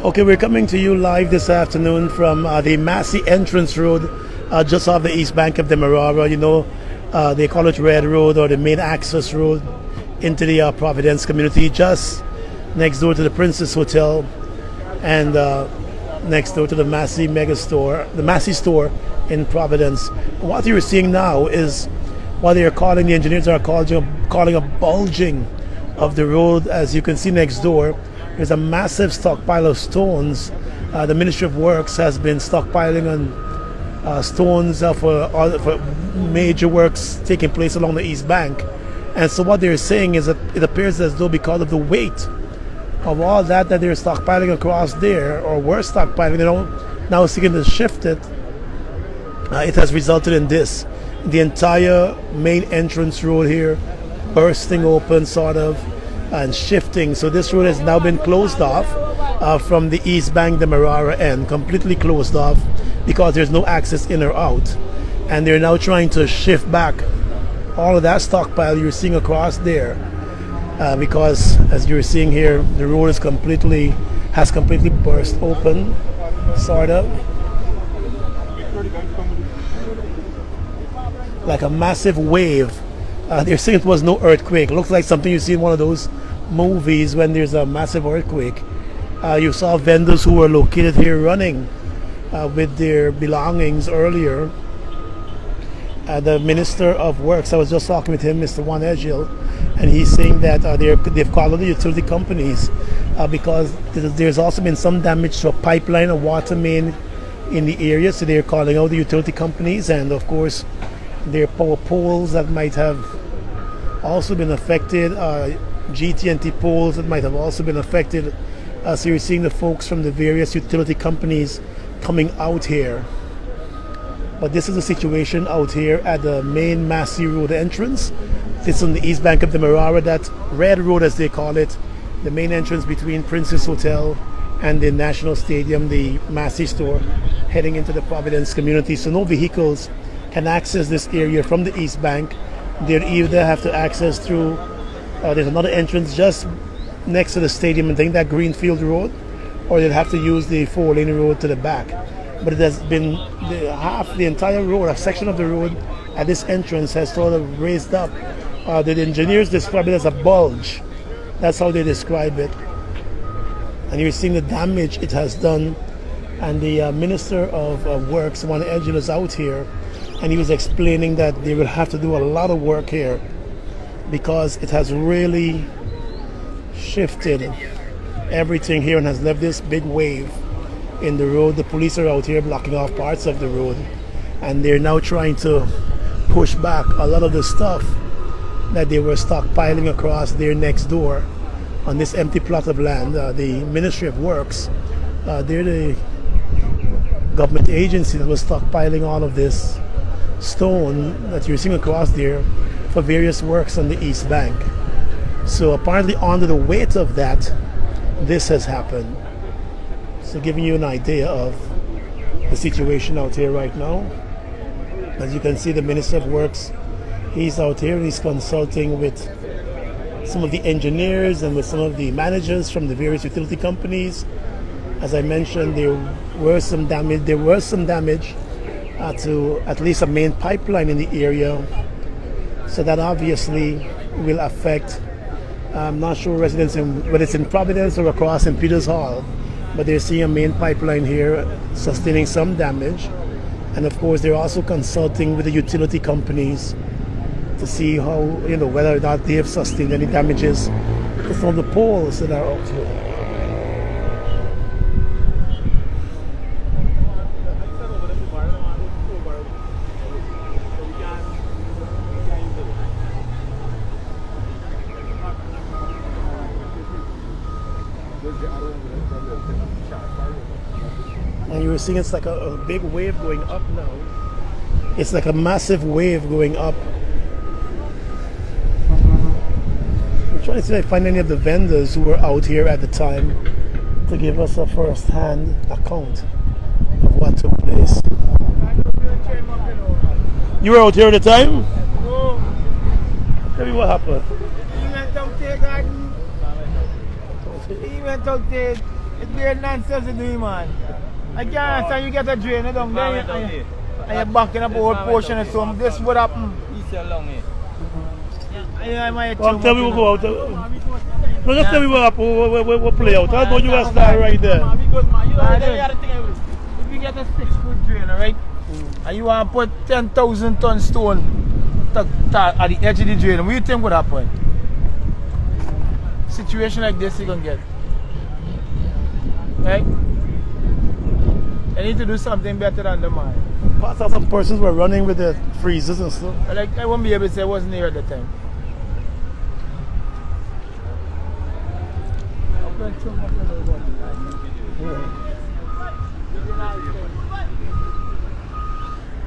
Okay, we're coming to you live this afternoon from the Massey Entrance Road, just off the east bank of the Marara. You know, they call it Red Road, or the main access road into the Providence community, just next door to the Princess Hotel, and next door to the Massey Mega Store, the Massey Store in Providence. What you're seeing now is what they are calling, the engineers are calling a bulging of the road. As you can see next door, there's a massive stockpile of stones. The Ministry of Works has been stockpiling on stones for major works taking place along the East Bank. And so what they're saying is that it appears as though because of the weight of all that they're stockpiling across there, or were stockpiling, now seeking to shift it, it has resulted in this. The entire main entrance road here bursting open, sort of, and shifting. So this road has now been closed off from the East Bank, the Marara end, completely closed off because there's no access in or out. And they're now trying to shift back all of that stockpile you're seeing across there, because as you're seeing here, the road has completely burst open, sort of, like a massive wave. They're saying it was no earthquake. It looks like something you see in one of those movies when there's a massive earthquake. You saw vendors who were located here running with their belongings earlier. The Minister of Works, I was just talking with him, Mr. Juan Egil, and he's saying that they've called on the utility companies because there's also been some damage to a pipeline, a water main in the area, so they're calling out the utility companies, and of course their power poles that might have also been affected, GT&T poles that might have also been affected. So you're seeing the folks from the various utility companies coming out here. But this is the situation out here at the main Massey Road entrance. It's on the east bank of the Marara, that Red Road as they call it, the main entrance between Princess Hotel and the National Stadium, the Massey Store, heading into the Providence community. So no vehicles can access this area from the east bank. They'll either have to access through, there's another entrance just next to the stadium, I think that Greenfield Road, or they'll have to use the 4-lane road to the back. But it has been the entire road, a section of the road at this entrance has sort of raised up. The engineers describe it as a bulge. That's how they describe it. And you're seeing the damage it has done. And the Minister of Works, Juan Egil, is out here, and he was explaining that they will have to do a lot of work here because it has really shifted everything here and has left this big wave in the road. The police are out here blocking off parts of the road, and they're now trying to push back a lot of the stuff that they were stockpiling across there next door on this empty plot of land. The Ministry of Works, they're the government agency that was stockpiling all of this stone that you're seeing across there for various works on the East Bank. So apparently under the weight of that, this has happened. So giving you an idea of the situation out here right now. As you can see, the Minister of Works, he's out here and he's consulting with some of the engineers and with some of the managers from the various utility companies. As I mentioned, there were some damage to at least a main pipeline in the area. So that obviously will affect, I'm not sure residents whether it's in Providence or across in Peters Hall, but they're seeing a main pipeline here sustaining some damage. And of course, they're also consulting with the utility companies to see how, whether or not they have sustained any damages from the poles that are out here. And you were seeing it's like a big wave going up now. It's like a massive wave going up. I'm trying to see if I find any of the vendors who were out here at the time to give us a first-hand account of what took place. You were out here at the time? No. Tell me what happened. He went out there, garden. He went out there. It's weird nonsense to do, man. I can't understand you get a drain down there and you're backing up a whole portion or so. This would happen. Well, tell me what go out. No, just tell me what happened, what play out. I know you were starting right there. If you get a 6-foot drain, alright, and you want to put 10,000 ton stone at the edge of the drain, what do you think would happen? Situation like this you can get. Right? I need to do something better than the man. I saw some persons were running with their freezers and stuff. Like, I won't be able to say I wasn't here at the time.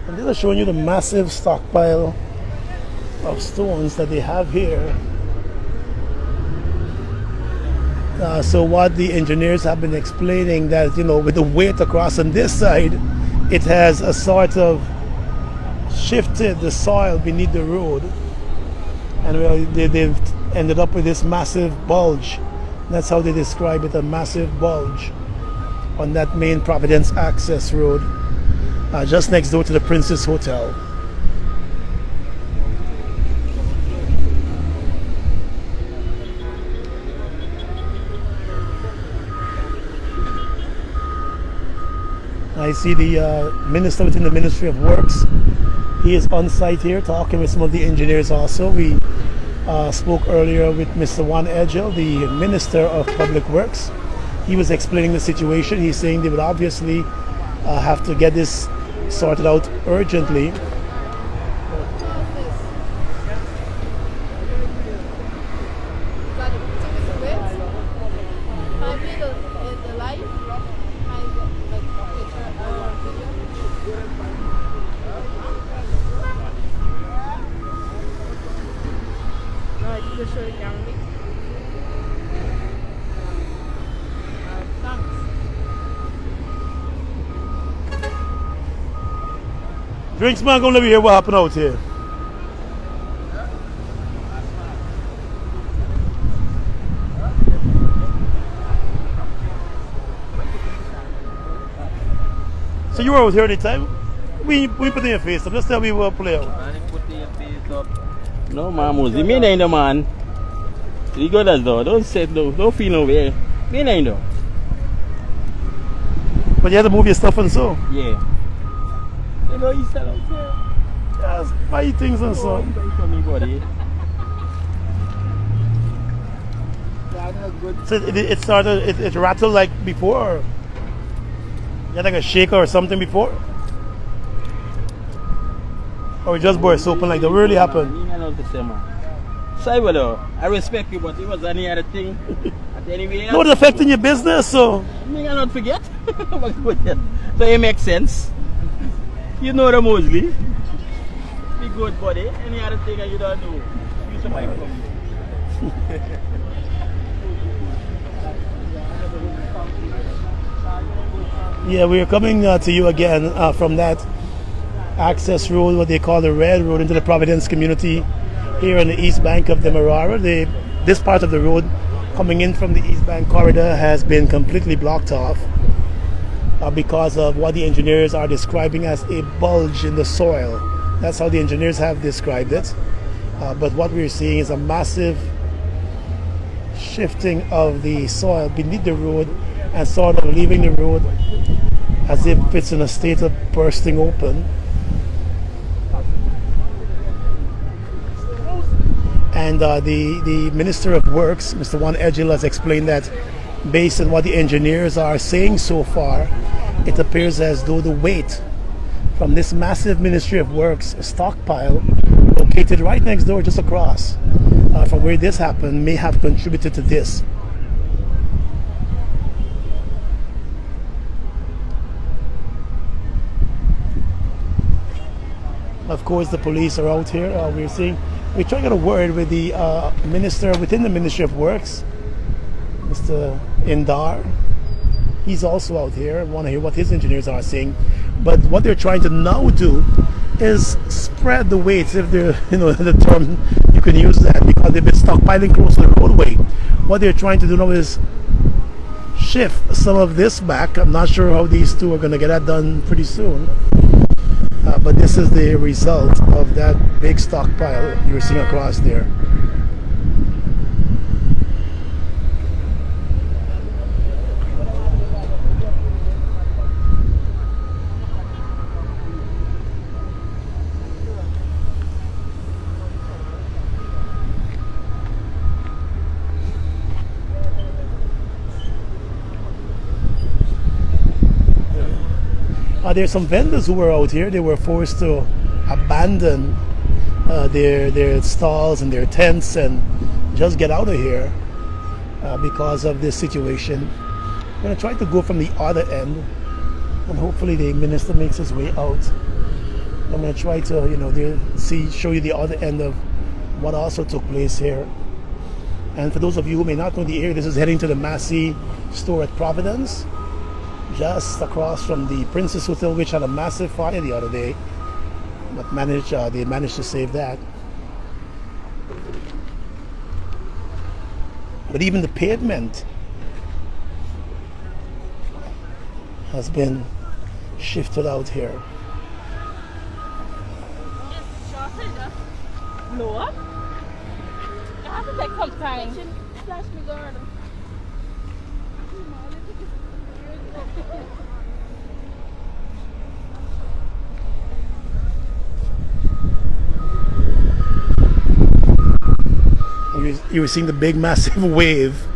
And these are showing you the massive stockpile of stones that they have here. So what the engineers have been explaining that, you know, with the weight across on this side, it has a sort of shifted the soil beneath the road, and they've ended up with this massive bulge. That's how they describe it, a massive bulge on that main Providence access road, just next door to the Princess Hotel. I see the minister within the Ministry of Works. He is on site here talking with some of the engineers also. We spoke earlier with Mr. Juan Edgel, the Minister of Public Works. He was explaining the situation. He's saying they would obviously have to get this sorted out urgently. Drinks man, gonna let me hear what happened out here. So you were out here at the time? We put in your face up. Just tell me what play out. No, man, Mosey. Me ain't the man. You go that though. Don't say no. Don't feel no way. Me ain't though. But you had to move your stuff and so? Yeah. You know, you sell out there. Yes, buy things and so. Buy for me, buddy. So it started, it rattled like before? You had like a shaker or something before? Or it just burst open like that? What really happened? Sorry, though. I respect you, but it was any other thing. Anyway, no, it's affecting your business, so. Me I not forget. So it makes sense. You know the Mosley. Be good, buddy. Any other thing that you don't know, use the mic from me. Yeah, we are coming to you again from that access road, what they call the Red Road, into the Providence community here on the east bank of the Marara. This part of the road coming in from the east bank corridor has been completely blocked off because of what the engineers are describing as a bulge in the soil. That's how the engineers have described it. But what we're seeing is a massive shifting of the soil beneath the road and sort of leaving the road as if it's in a state of bursting open. And the Minister of Works, Mr. Juan Edgel, has explained that based on what the engineers are saying so far, it appears as though the weight from this massive Ministry of Works stockpile located right next door, just across from where this happened, may have contributed to this. Of course, the police are out here. We're trying to get a word with the minister within the Ministry of Works, Mr. Indar. He's also out here. I want to hear what his engineers are saying. But what they're trying to now do is spread the weights, if they're, the term, you can use that, because they've been stockpiling close to the roadway. What they're trying to do now is shift some of this back. I'm not sure how these two are going to get that done pretty soon. But this is the result of that big stockpile you're seeing across there. There's some vendors who were out here. They were forced to abandon their stalls and their tents and just get out of here because of this situation. I'm going to try to go from the other end, and hopefully the minister makes his way out. I'm going to try to show you the other end of what also took place here. And for those of you who may not know the area, this is heading to the Massey store at Providence, just across from the Princess Hotel, which had a massive fire the other day, but they managed to save that. But even the pavement has been shifted out here. Blow up? I have to take some time. Flash me guard. You were seeing the big massive wave.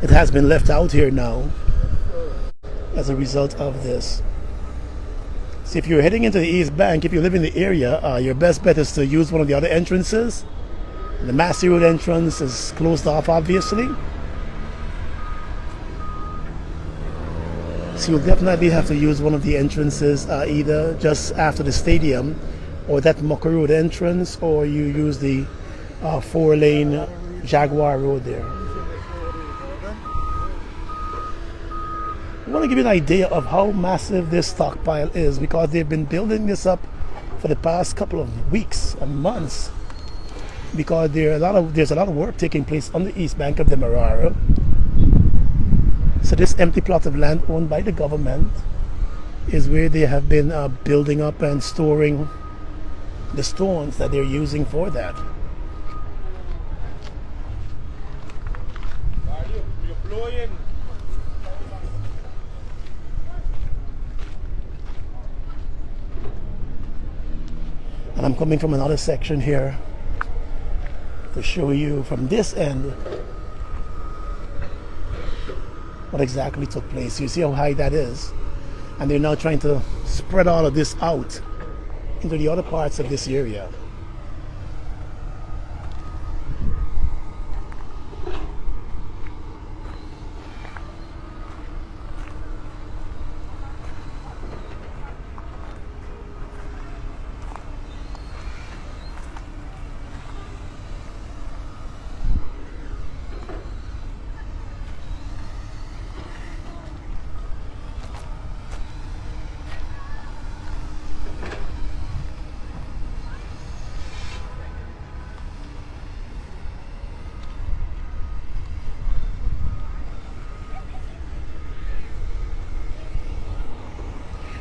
It has been left out here now as a result of this. So if you're heading into the East Bank, if you live in the area, your best bet is to use one of the other entrances. The Massey Road entrance is closed off, obviously. So you'll definitely have to use one of the entrances, either just after the stadium, or that Mucker Road entrance, or you use the 4-lane Jaguar Road there. I want to give you an idea of how massive this stockpile is, because they've been building this up for the past couple of weeks and months, because there's a lot of work taking place on the east bank of the Marara. So this empty plot of land owned by the government is where they have been building up and storing the stones that they're using for that. And I'm coming from another section here to show you from this end what exactly took place. You see how high that is, and they're now trying to spread all of this out into the other parts of this area.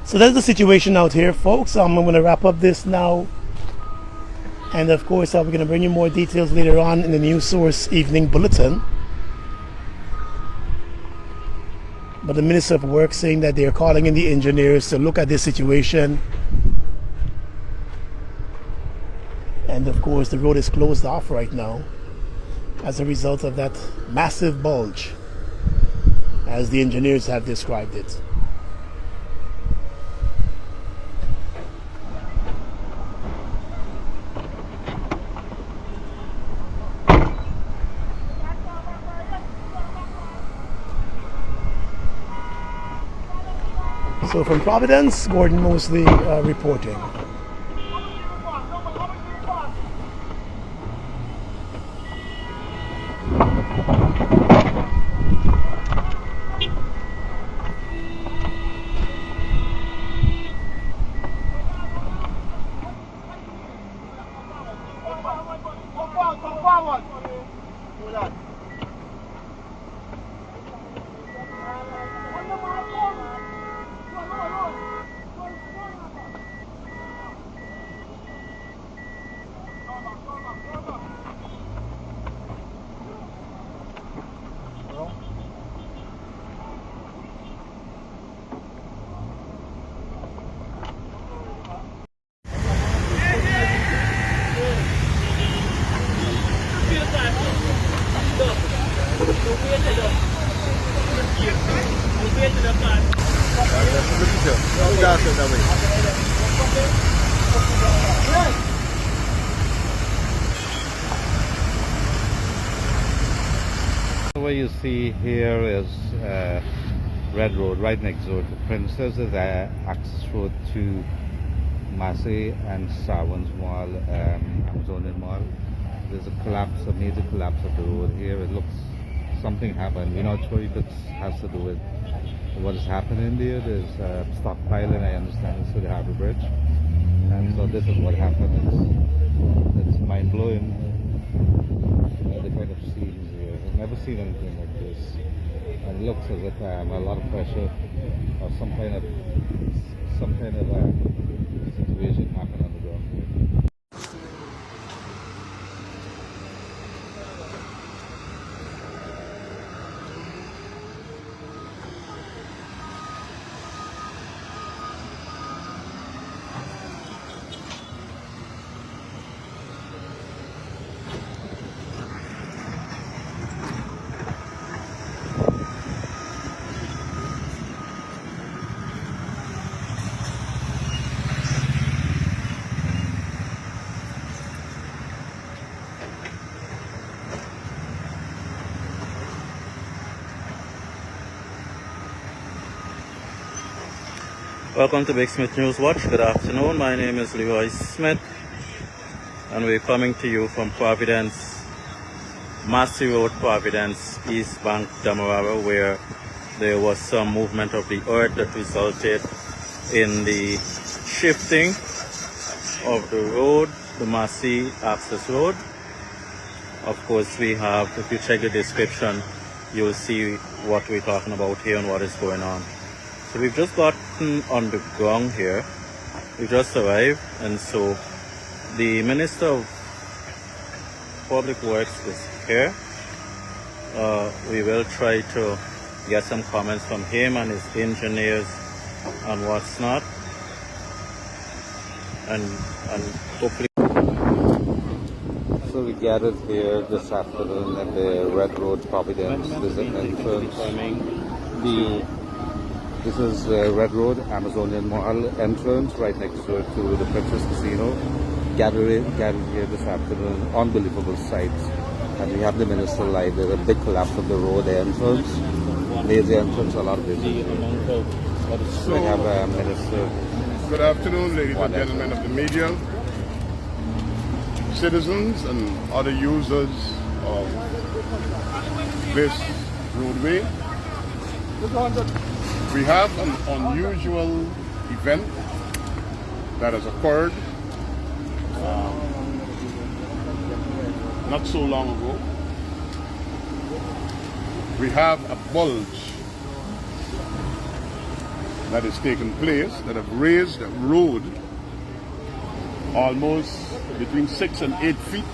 So that's the situation out here, folks. I'm going to wrap up this now, and of course we're going to bring you more details later on in the News Source Evening Bulletin. But the Minister of Work saying that they're calling in the engineers to look at this situation, and of course the road is closed off right now as a result of that massive bulge, as the engineers have described it. So from Providence, Gordon Mosley reporting. you. Don't gas it away. What you see here is Red Road, right next door to Princess, is access road to Massey and Sarwans Mall, Amazonian Mall. There's a major collapse of the road here. It looks something happened. We're not sure if it has to do with what is happening there. There's stockpiling, I understand, to the Harbour Bridge. And so this is what happened. It's mind-blowing, the kind of scenes here. I've never seen anything like this. And it looks as if a lot of pressure or some kind of situation happened on the ground here. Welcome to Big Smith News Watch. Good afternoon. My name is Leroy Smith, and we're coming to you from Providence, Massey Road, Providence, East Bank, Demerara, where there was some movement of the earth that resulted in the shifting of the road, the Massey access road. Of course, we have, if you check the description, you'll see what we're talking about here and what is going on. So we've just gotten on the ground here. We just arrived, and so the Minister of Public Works is here. We will try to get some comments from him and his engineers and what's not, and hopefully. So we gathered here this afternoon at the Red Road, Providence. There's an entrance. This is Red Road, Amazonian Mall entrance, right next door to the Princess Casino. Gathered here this afternoon, unbelievable sight. And we have the minister live. There's a big collapse of the road entrance. Major entrance, a lot of visitors. We have a minister. Good afternoon, ladies and gentlemen of the media, citizens and other users of this roadway. We have an unusual event that has occurred not so long ago. We have a bulge that has taken place that have raised the road almost between 6 and 8 feet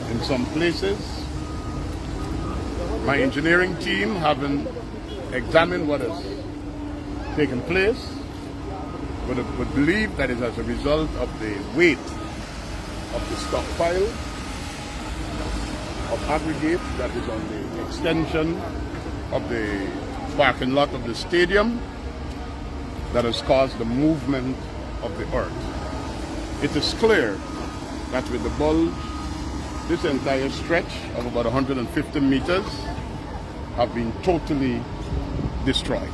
in some places. My engineering team, having examined what has taken place, would believe that is as a result of the weight of the stockpile of aggregate that is on the extension of the parking lot of the stadium that has caused the movement of the earth. It is clear that with the bulge, this entire stretch of about 150 meters have been totally destroyed.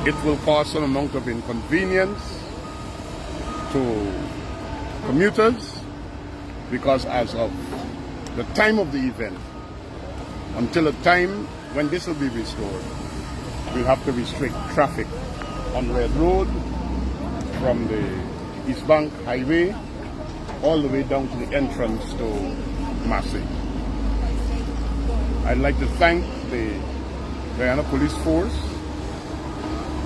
It will cause some amount of inconvenience to commuters because as of the time of the event until the time when this will be restored, we have to restrict traffic on Red Road from the East Bank Highway all the way down to the entrance to Massey. I'd like to thank the Guyana Police Force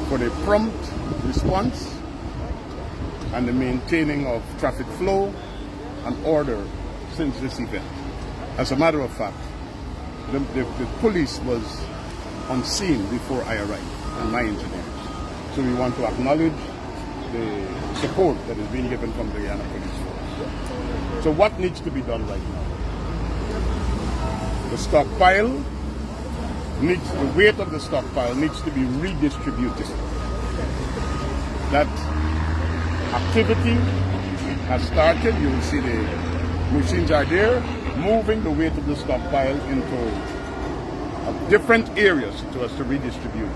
for the prompt response and the maintaining of traffic flow and order since this event. As a matter of fact, the police was on scene before I arrived and my engineers. So we want to acknowledge the support that is being given from the Guyana Police Force. So what needs to be done right now? The stockpile the weight of the stockpile needs to be redistributed. That activity has started. You will see the machines are there, moving the weight of the stockpile into different areas so as to redistribute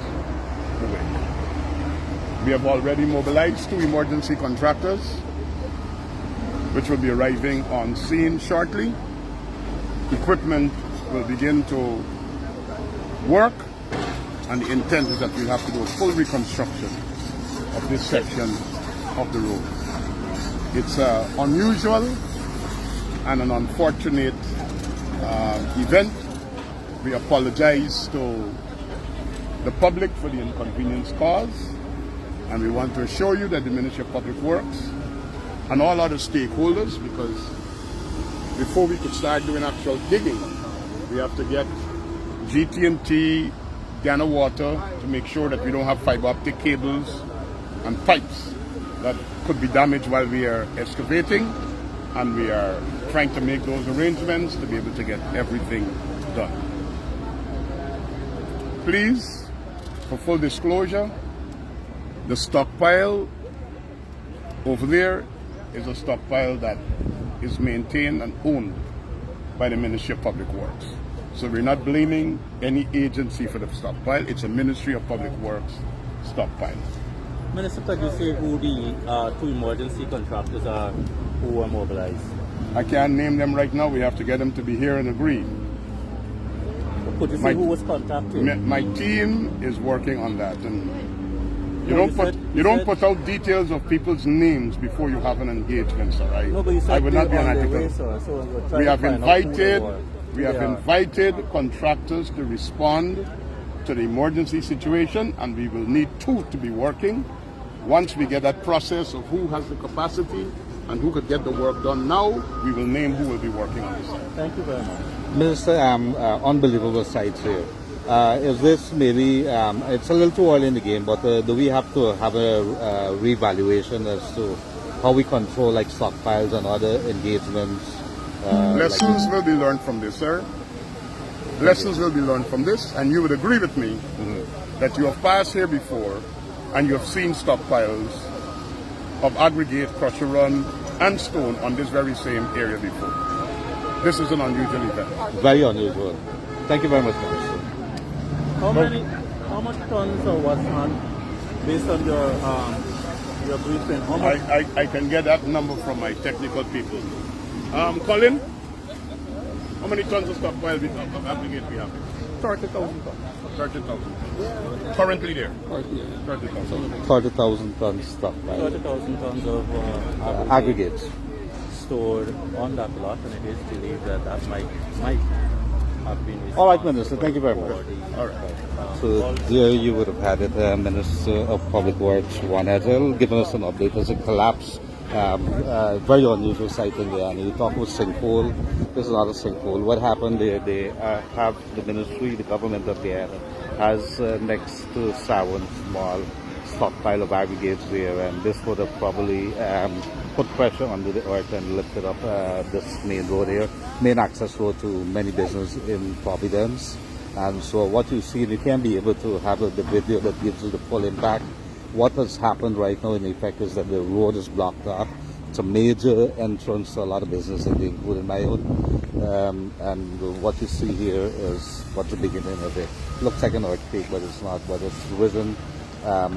the weight. We have already mobilized 2 emergency contractors, which will be arriving on scene shortly. Equipment will begin to work, and the intent is that we have to do a full reconstruction of this section of the road. It's unusual and an unfortunate event. We apologize to the public for the inconvenience caused, and we want to assure you that the Ministry of Public Works and all other stakeholders, because before we could start doing actual digging, we have to get GT&T, Guyana Water, to make sure that we don't have fiber optic cables and pipes that could be damaged while we are excavating, and we are trying to make those arrangements to be able to get everything done. Please, for full disclosure, the stockpile over there is a stockpile that is maintained and owned by the Ministry of Public Works. So we're not blaming any agency for the stockpile. It's a Ministry of Public Works stockpile. Minister, could you say who the 2 emergency contractors are who are mobilized? I can't name them right now. We have to get them to be here and agree. Could you say who was contacted? My team is working on that, and you don't put out details of people's names before you have an engagement, all right? No, but you said I would not be an ethical. We have invited contractors to respond to the emergency situation, and we will need 2 to be working. Once we get that process of who has the capacity and who could get the work done now, we will name who will be working on this. Thank you very much. Minister, unbelievable sights here. Is this maybe, it's a little too early in the game, but do we have to have a reevaluation as to how we control like stockpiles and other engagements? Lessons will be learned from this, sir. Lessons will be learned from this, and you would agree with me that you have passed here before and you have seen stockpiles of aggregate, crusher run, and stone on this very same area before. This is an unusual event. Very unusual. Thank you very much, Minister. How much tons or what's on, based on your briefing? How much? I can get that number from my technical people. Colin, how many tons of stockpile of aggregate we have? 30,000 tons. 30,000. Currently there? 30,000. 30,000 tons stockpile. 30,000 tons of Aggregates. stored on that lot, and it is believed that that might have been. All right, Minister, thank you very much. All right. So there you would have had it, Minister of Public Works, Juan Edel, giving us an update as it collapsed. Very unusual sight in there, and you talk about sinkhole. This is not a sinkhole. What happened? They have the ministry, the government of Guyana has next to Sawan small stockpile of aggregates there, and this would have probably put pressure under the earth and lifted up this main road here, main access road to many businesses in Providence. And so what you see, you can be able to have the video that gives you the full impact. What has happened right now in effect is that the road is blocked off. It's a major entrance to a lot of business, including my own. And what you see here is what's the beginning of it. Looks like an earthquake, but it's not. But it's risen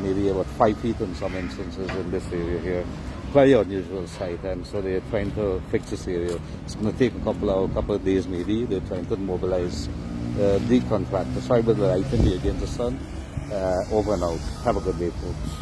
maybe about 5 feet in some instances in this area here. Very unusual sight, and so they're trying to fix this area. It's going to take a couple of days maybe. They're trying to mobilize the contractor. Sorry about the lighting against the sun. Over and out. Have a good day, folks.